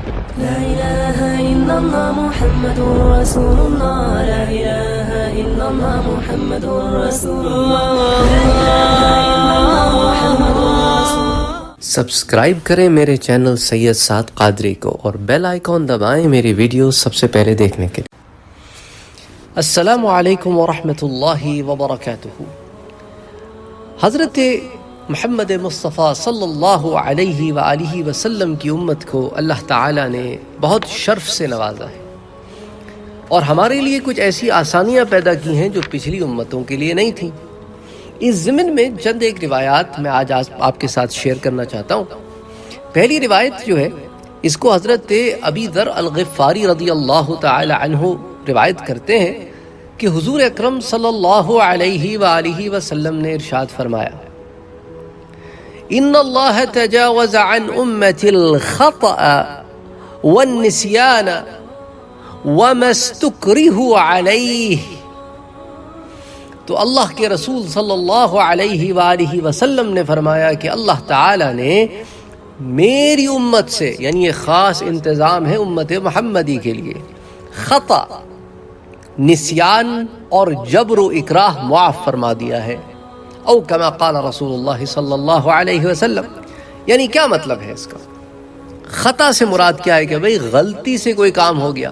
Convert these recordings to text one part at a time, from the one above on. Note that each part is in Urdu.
لا إله إلا الله محمد رسول الله لا إله إلا الله محمد رسول الله لا إله إلا الله محمد رسول الله. سبسکرائب کریں میرے چینل سید سعد قادری کو اور بیل آئیکن دبائیں میری ویڈیو سب سے پہلے دیکھنے کے لیے. السلام علیکم ورحمۃ اللہ وبرکاتہ. حضرت محمد مصطفیٰ صلی اللہ علیہ وآلہ وسلم کی امت کو اللہ تعالیٰ نے بہت شرف سے نوازا ہے اور ہمارے لیے کچھ ایسی آسانیاں پیدا کی ہیں جو پچھلی امتوں کے لیے نہیں تھیں. اس ضمن میں چند ایک روایات میں آج آپ کے ساتھ شیئر کرنا چاہتا ہوں. پہلی روایت جو ہے اس کو حضرت ابی ذر الغفاری رضی اللہ تعالی عنہ روایت کرتے ہیں کہ حضور اکرم صلی اللہ علیہ وآلہ وسلم نے ارشاد فرمایا ان اللہ تجاوز عن امتی الخطأ والنسیان وما استکرہوا علیہ. تو اللہ کے رسول صلی اللہ علیہ وآلہ وسلم نے فرمایا کہ اللہ تعالی نے میری امت سے، یعنی یہ خاص انتظام ہے امت محمدی کے لیے، خطا، نسیان اور جبر و اکراہ معاف فرما دیا ہے. او کما قال رسول اللہ صلی اللہ علیہ وسلم. یعنی کیا مطلب ہے اس کا؟ خطا سے مراد کیا ہے کہ بھئی غلطی سے کوئی کام ہو گیا،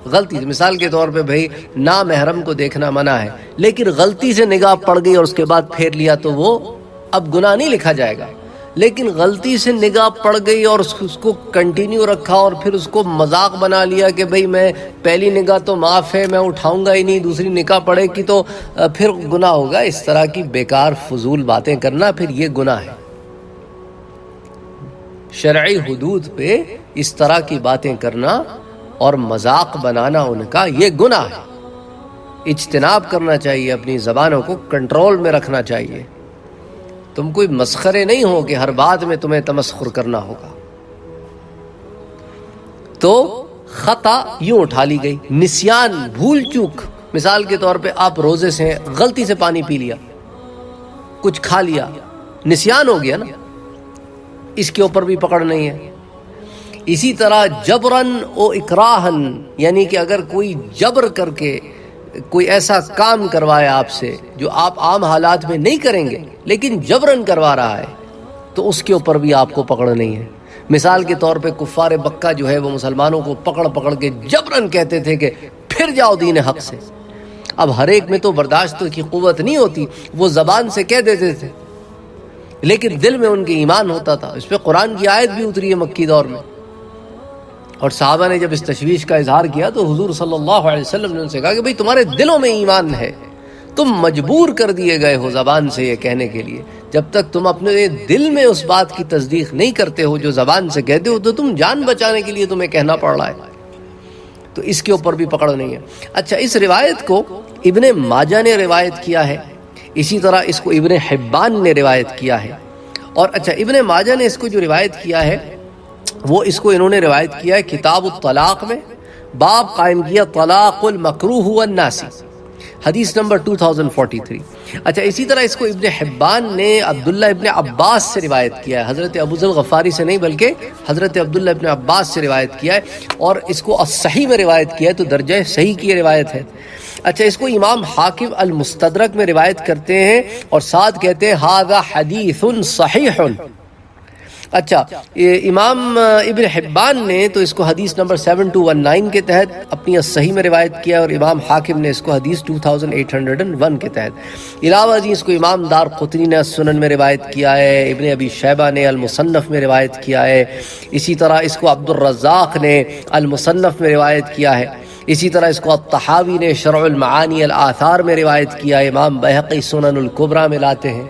غلطی سے، مثال کے طور پہ بھئی نامحرم کو دیکھنا منع ہے لیکن غلطی سے نگاہ پڑ گئی اور اس کے بعد پھیر لیا تو وہ اب گناہ نہیں لکھا جائے گا. لیکن غلطی سے نگاہ پڑ گئی اور اس کو کنٹینیو رکھا اور پھر اس کو مذاق بنا لیا کہ بھئی میں پہلی نگاہ تو معاف ہے، میں اٹھاؤں گا ہی نہیں، دوسری نگاہ پڑے گی تو پھر گناہ ہوگا. اس طرح کی بیکار فضول باتیں کرنا پھر یہ گناہ ہے. شرعی حدود پہ اس طرح کی باتیں کرنا اور مذاق بنانا ان کا یہ گناہ ہے. اجتناب کرنا چاہیے، اپنی زبانوں کو کنٹرول میں رکھنا چاہیے. تم کوئی مسخرے نہیں ہو کہ ہر بات میں تمہیں تمسخر کرنا ہوگا. تو خطا یوں اٹھا لی گئی. نسیان، بھول چوک، مثال کے طور پہ آپ روزے سے غلطی سے پانی پی لیا، کچھ کھا لیا، نسیان ہو گیا نا، اس کے اوپر بھی پکڑ نہیں ہے. اسی طرح جبرن و اکراہن، یعنی کہ اگر کوئی جبر کر کے کوئی ایسا کام کروائے آپ سے جو آپ عام حالات میں نہیں کریں گے لیکن جبرن کروا رہا ہے تو اس کے اوپر بھی آپ کو پکڑ نہیں ہے. مثال کے طور پہ کفار مکہ جو ہے وہ مسلمانوں کو پکڑ پکڑ کے جبرن کہتے تھے کہ پھر جاؤ دین حق سے. اب ہر ایک میں تو برداشت کی قوت نہیں ہوتی، وہ زبان سے کہہ دیتے تھے لیکن دل میں ان کے ایمان ہوتا تھا. اس پہ قرآن کی آیت بھی اتری ہے مکی دور میں. اور صحابہ نے جب اس تشویش کا اظہار کیا تو حضور صلی اللہ علیہ وسلم نے ان سے کہا کہ بھئی تمہارے دلوں میں ایمان ہے، تم مجبور کر دیے گئے ہو زبان سے یہ کہنے کے لیے. جب تک تم اپنے دل میں اس بات کی تصدیق نہیں کرتے ہو جو زبان سے کہتے ہو تو تم جان بچانے کے لیے تمہیں کہنا پڑ رہا ہے. تو اس کے اوپر بھی پکڑ نہیں ہے. اچھا، اس روایت کو ابن ماجہ نے روایت کیا ہے، اسی طرح اس کو ابن حبان نے روایت کیا ہے. اور اچھا، ابن ماجہ نے اس کو جو روایت کیا ہے وہ اس کو انہوں نے روایت کیا ہے کتاب الطلاق میں، باب قائم کیا طلاق المکروہ والناسی، حدیث نمبر 2043. اچھا، اسی طرح اس کو ابن حبان نے عبداللہ ابن عباس سے روایت کیا ہے، حضرت ابو ذر غفاری سے نہیں بلکہ حضرت عبداللہ ابن عباس سے روایت کیا ہے اور اس کو الصحیح میں روایت کیا ہے، تو درجہ صحیح کی روایت ہے. اچھا، اس کو امام حاکم المستدرک میں روایت کرتے ہیں اور ساتھ کہتے ہیں ھذا حدیث صحیح. اچھا، امام ابن حبان نے تو اس کو حدیث نمبر 7219 کے تحت اپنی صحیح میں روایت کیا اور امام حاکم نے اس کو حدیث 2801 کے تحت. علاوہ ازیں اس کو امام دار قطنی نے سنن میں روایت کیا ہے، ابن ابی شیبہ نے المصنف میں روایت کیا ہے، اسی طرح اس کو عبد الرزاق نے المصنف میں روایت کیا ہے، اسی طرح اس کو الطحاوی نے شرع المعانی الآثار میں روایت کیا ہے، امام بہقی سنن الکبریٰ میں لاتے ہیں،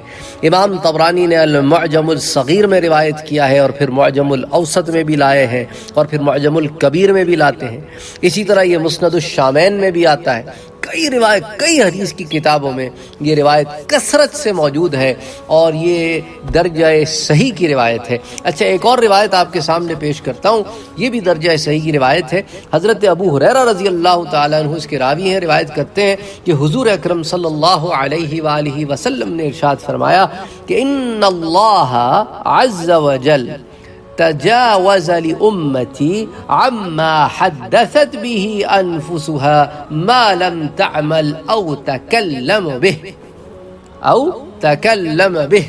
امام طبرانی نے المعجم الصغیر میں روایت کیا ہے اور پھر معجم الاوسط میں بھی لائے ہیں اور پھر معجم الکبیر میں بھی لاتے ہیں. اسی طرح یہ مسند الشامین میں بھی آتا ہے. کئی حدیث کی کتابوں میں یہ روایت کثرت سے موجود ہے اور یہ درجہ صحیح کی روایت ہے. اچھا، ایک اور روایت آپ کے سامنے پیش کرتا ہوں، یہ بھی درجہ صحیح کی روایت ہے. حضرت ابو ہریرہ رضی اللہ تعالیٰ عنہ اس کے راوی ہیں، روایت کرتے ہیں کہ حضور اکرم صلی اللہ علیہ وآلہ وسلم نے ارشاد فرمایا کہ ان اللہ عز وجل تجاوز لأمتي عما حدثت به أنفسها ما لم تعمل أو تكلم به.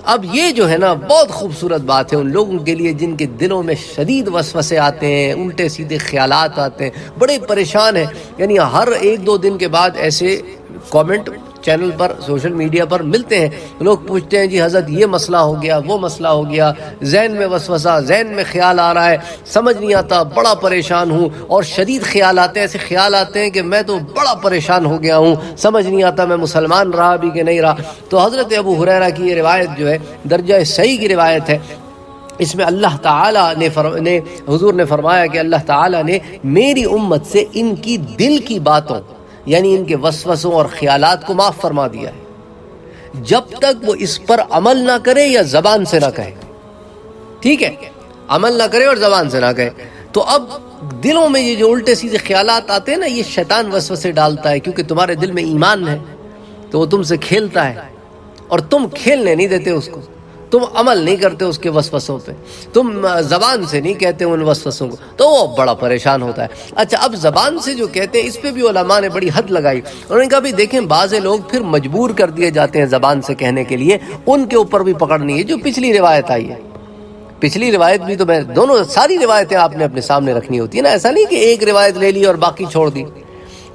اب یہ جو ہے نا بہت خوبصورت بات ہے ان لوگوں کے لیے جن کے دلوں میں شدید وسوسے آتے ہیں، الٹے سیدھے خیالات آتے ہیں، بڑے پریشان ہیں. یعنی ہر ایک دو دن کے بعد ایسے کامنٹ چینل پر سوشل میڈیا پر ملتے ہیں، لوگ پوچھتے ہیں جی حضرت یہ مسئلہ ہو گیا، وہ مسئلہ ہو گیا، ذہن میں وسوسہ، ذہن میں خیال آ رہا ہے، سمجھ نہیں آتا، بڑا پریشان ہوں، اور شدید خیال آتے ہیں، ایسے خیال آتے ہیں کہ میں تو بڑا پریشان ہو گیا ہوں، سمجھ نہیں آتا میں مسلمان رہا بھی کہ نہیں رہا. تو حضرت ابو ہریرہ کی یہ روایت جو ہے درجہ صحیح کی روایت ہے. اس میں اللہ تعالیٰ نے حضور نے فرمایا کہ اللہ تعالیٰ نے میری امت سے ان کی دل کی باتوں یعنی ان کے وسوسوں اور خیالات کو معاف فرما دیا ہے، جب تک وہ اس پر عمل نہ کرے یا زبان سے نہ کہے. ٹھیک ہے، عمل نہ کرے اور زبان سے نہ کہے. تو اب دلوں میں یہ جو الٹے سیدھے خیالات آتے ہیں نا، یہ شیطان وسوسے ڈالتا ہے، کیونکہ تمہارے دل میں ایمان ہے تو وہ تم سے کھیلتا ہے، اور تم کھیلنے نہیں دیتے اس کو، تم عمل نہیں کرتے اس کے وسوسوں پہ، تم زبان سے نہیں کہتے ان وسوسوں کو، تو وہ بڑا پریشان ہوتا ہے. اچھا، اب زبان سے جو کہتے ہیں اس پہ بھی علماء نے بڑی حد لگائی. انہوں نے کہا بھی دیکھیں بعض لوگ پھر مجبور کر دیے جاتے ہیں زبان سے کہنے کے لیے، ان کے اوپر بھی پکڑنی ہے جو پچھلی روایت آئی ہے. پچھلی روایت بھی تو میں ساری روایتیں آپ نے اپنے سامنے رکھنی ہوتی ہے نا، ایسا نہیں کہ ایک روایت لے لی اور باقی چھوڑ دی.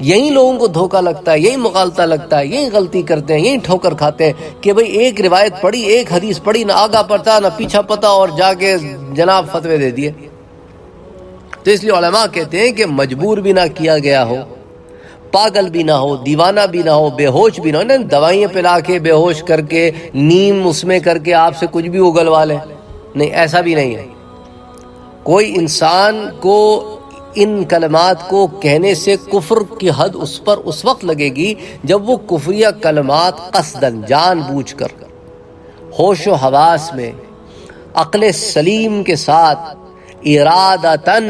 یہی لوگوں کو دھوکہ لگتا ہے، یہی مغالطہ لگتا ہے، یہی غلطی کرتے ہیں، یہی ٹھوکر کھاتے ہیں کہ بھئی ایک روایت پڑھی، ایک حدیث پڑھی، نہ آگا پڑھتا نہ پیچھا پتا، اور جا کے جناب فتوے دے دیے. تو اس لیے علماء کہتے ہیں کہ مجبور بھی نہ کیا گیا ہو، پاگل بھی نہ ہو، دیوانہ بھی نہ ہو، بے ہوش بھی نہ ہو، دوائیاں پلا کے بے ہوش کر کے نیم اس میں کر کے آپ سے کچھ بھی اگلوا لے، نہیں، ایسا بھی نہیں ہے. کوئی انسان کو ان کلمات کو کہنے سے کفر کی حد اس پر اس وقت لگے گی جب وہ کفریہ کلمات قصداً جان بوجھ کر ہوش و حواس میں عقل سلیم کے ساتھ ارادتاً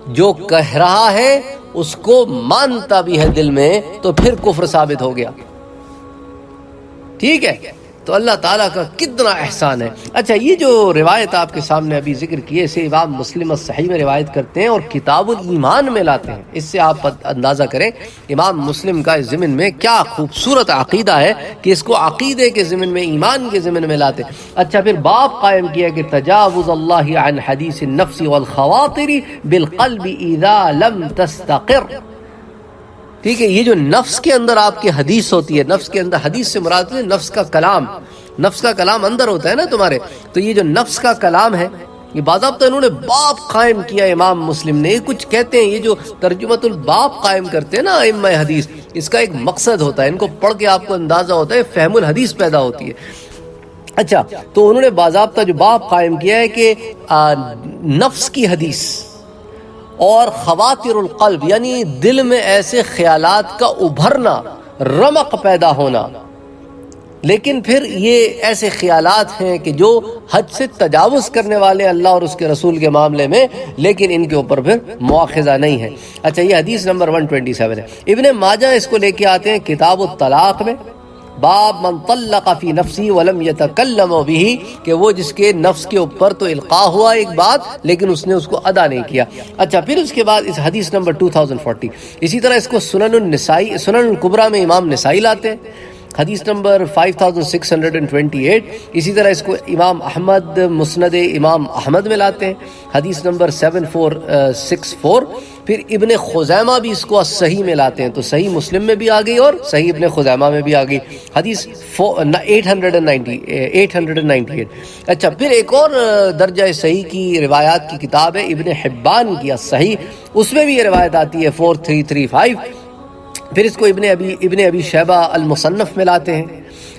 جو کہہ رہا ہے اس کو مانتا بھی ہے دل میں، تو پھر کفر ثابت ہو گیا. ٹھیک ہے، تو اللہ تعالیٰ کا کتنا احسان ہے. اچھا، یہ جو روایت آپ کے سامنے ابھی ذکر کیے اسے امام مسلم صحیح میں روایت کرتے ہیں اور کتاب الایمان میں لاتے ہیں. اس سے آپ اندازہ کریں امام مسلم کا اس ضمن میں کیا خوبصورت عقیدہ ہے کہ اس کو عقیدے کے ضمن میں، ایمان کے ضمن میں لاتے. اچھا، پھر باب قائم کیا کہ تجاوز اللہ عن حدیث النفس والخواطر بالقلب اذا لم تستقر. ٹھیک ہے، یہ جو نفس کے اندر آپ کی حدیث ہوتی ہے، نفس کے اندر حدیث سے مراد ہے نفس کا کلام. نفس کا کلام اندر ہوتا ہے نا تمہارے، تو یہ جو نفس کا کلام ہے یہ باضابطہ انہوں نے باب قائم کیا امام مسلم نے. کچھ کہتے ہیں یہ جو ترجمۃ الباب قائم کرتے ہیں نا ائمہ حدیث، اس کا ایک مقصد ہوتا ہے، ان کو پڑھ کے آپ کو اندازہ ہوتا ہے، فہم الحدیث پیدا ہوتی ہے. اچھا، تو انہوں نے باضابطہ جو باب قائم کیا ہے کہ نفس کی حدیث اور خواطر القلب یعنی دل میں ایسے خیالات کا ابھرنا، رمق پیدا ہونا، لیکن پھر یہ ایسے خیالات ہیں کہ جو حد سے تجاوز کرنے والے اللہ اور اس کے رسول کے معاملے میں، لیکن ان کے اوپر پھر مؤاخذہ نہیں ہے. اچھا، یہ حدیث نمبر 127 ہے. ابن ماجہ اس کو لے کے آتے ہیں کتاب الطلاق میں، باب من طلق فی نفسی ولم یتکلم به، کہ وہ جس کے نفس کے اوپر تو القاء ہوا ایک بات لیکن اس نے اس کو ادا نہیں کیا. اچھا، پھر اس کے بعد اس حدیث نمبر 2040. اسی طرح اس کو سنن النسائی، سنن الکبریٰ میں امام نسائی لاتے ہیں، حدیث نمبر 5628. اسی طرح اس کو امام احمد مسند امام احمد میں لاتے ہیں، حدیث نمبر 7464. پھر ابن خزیمہ بھی اس کو صحیح میں لاتے ہیں، تو صحیح مسلم میں بھی آ گئی اور صحیح ابن خزیمہ میں بھی آ گئی، حدیث 898. اچھا، پھر ایک اور درجہ صحیح کی روایات کی کتاب ہے ابن حبان کی صحیح، اس میں بھی یہ روایت آتی ہے 4335. پھر اس کو ابن ابی شیبہ المصنف میں لاتے ہیں،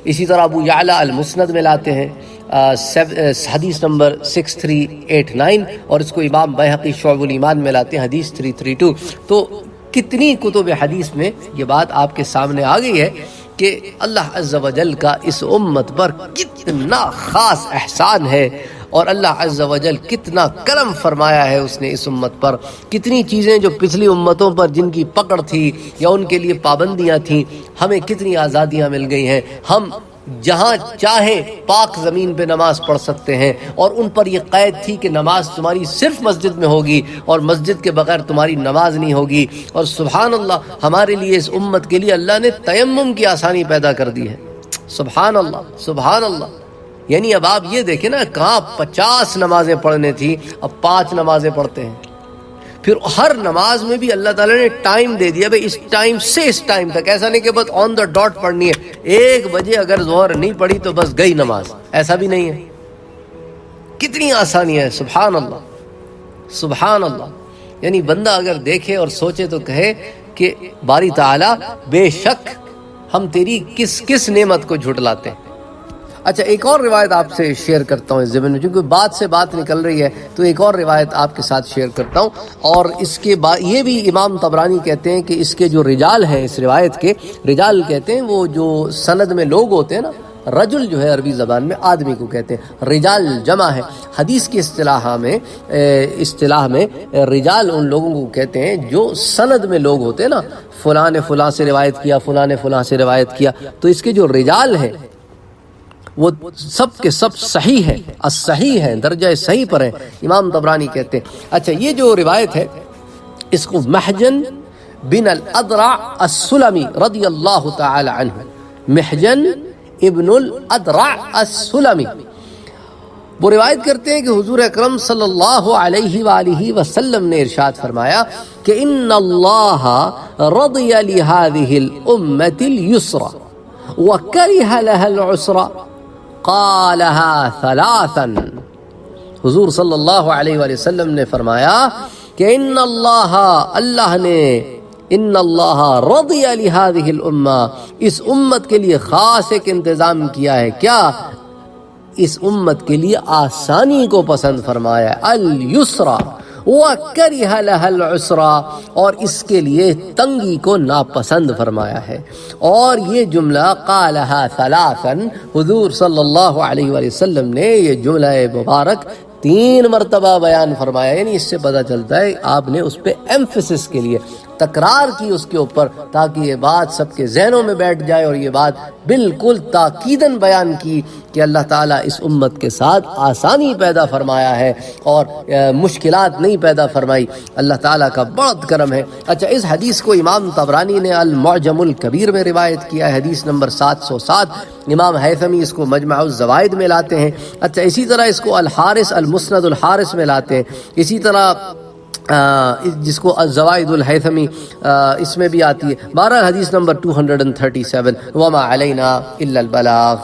اسی طرح ابو یعلا المسند میں لاتے ہیں، حدیث نمبر 6389. اور اس کو امام بیہقی شعب الایمان میں لاتے ہیں، حدیث 332. تو کتنی کتب حدیث میں یہ بات آپ کے سامنے آ گئی ہے کہ اللہ عز و جل کا اس امت پر کتنا خاص احسان ہے، اور اللہ عز و جل کتنا کرم فرمایا ہے اس نے اس امت پر. کتنی چیزیں جو پچھلی امتوں پر جن کی پکڑ تھی یا ان کے لیے پابندیاں تھیں، ہمیں کتنی آزادیاں مل گئی ہیں. ہم جہاں چاہے پاک زمین پہ نماز پڑھ سکتے ہیں، اور ان پر یہ قید تھی کہ نماز تمہاری صرف مسجد میں ہوگی اور مسجد کے بغیر تمہاری نماز نہیں ہوگی۔ اور سبحان اللہ، ہمارے لیے، اس امت کے لیے اللہ نے تیمم کی آسانی پیدا کر دی ہے۔ سبحان اللہ، سبحان اللہ۔ یعنی اب آپ یہ دیکھیں نا، کہاں 50 نمازیں پڑھنے تھی، اب 5 نمازیں پڑھتے ہیں۔ پھر ہر نماز میں بھی اللہ تعالیٰ نے ٹائم دے دیا، بھئی اس ٹائم سے اس ٹائم تک، ایسا نہیں کہ بس آن دا ڈاٹ پڑھنی ہے، 1 بجے اگر ظہر نہیں پڑھی تو بس گئی نماز، ایسا بھی نہیں ہے۔ کتنی آسانی ہے، سبحان اللہ، سبحان اللہ۔ یعنی بندہ اگر دیکھے اور سوچے تو کہے کہ باری تعالیٰ بے شک ہم تیری کس کس نعمت کو جھٹلاتے ہیں۔ اچھا، ایک اور روایت آپ سے شیئر کرتا ہوں اس ضمن میں، چونکہ بات سے بات نکل رہی ہے تو ایک اور روایت آپ کے ساتھ شیئر کرتا ہوں۔ اور اس کے بعد یہ بھی امام طبرانی کہتے ہیں کہ اس کے جو رجال ہیں، اس روایت کے رجال کہتے ہیں وہ جو سند میں لوگ ہوتے ہیں نا، رجل جو ہے عربی زبان میں آدمی کو کہتے ہیں، رجال جمع ہے۔ حدیث کی اصطلاح میں رجال ان لوگوں کو کہتے ہیں جو سند میں لوگ ہوتے ہیں نا، فلاں نے فلاں سے روایت کیا، فلاں نے فلاں سے روایت کیا، تو اس کے جو رجال ہیں وہ سب کے سب صحیح ہیں، الصحیح ہیں، درجہ صحیح پر ہیں، امام طبرانی کہتے ہیں۔ اچھا، یہ جو روایت ہے اس کو محجن بن الادرع السلمی رضی اللہ تعالی عنہ، محجن ابن الادرع السلمی، وہ روایت کرتے ہیں کہ حضور اکرم صلی اللہ علیہ وآلہ وسلم نے ارشاد فرمایا کہ ان اللہ رضی لہذہ الامت اليسر وکرہ لها العسر قالها ثلاثا۔ حضور صلی اللہ علیہ وآلہ وسلم نے فرمایا کہ ان اللہ نے ان اللہ رضی لہذہ الامہ، اس امت کے لیے خاص ایک انتظام کیا ہے، کیا؟ اس امت کے لیے آسانی کو پسند فرمایا ہے، الیسرا وَكَرِهَ لَهَا الْعُسْرَا، اور اس کے لیے تنگی کو ناپسند فرمایا ہے۔ اور یہ جملہ قالها ثلاثا، حضور صلی اللہ علیہ وآلہ وسلم نے یہ جملہ مبارک 3 مرتبہ بیان فرمایا، یعنی اس سے پتہ چلتا ہے آپ نے اس پہ ایمفیسس کے لیے تکرار کی اس کے اوپر، تاکہ یہ بات سب کے ذہنوں میں بیٹھ جائے، اور یہ بات بالکل تاکیداً بیان کی کہ اللہ تعالیٰ اس امت کے ساتھ آسانی پیدا فرمایا ہے اور مشکلات نہیں پیدا فرمائی۔ اللہ تعالیٰ کا بہت کرم ہے۔ اچھا، اس حدیث کو امام طبرانی نے المعجم الکبیر میں روایت کیا ہے، حدیث نمبر 707۔ امام حیثمی اس کو مجمع الزوائد میں لاتے ہیں۔ اچھا، اسی طرح اس کو الحارث المسند الحارث میں لاتے ہیں، اسی طرح جس کو الزوائد الحیثمی اس میں بھی آتی ہے۔ بہرحال حدیث نمبر 237، وما علینا الا البلاغ۔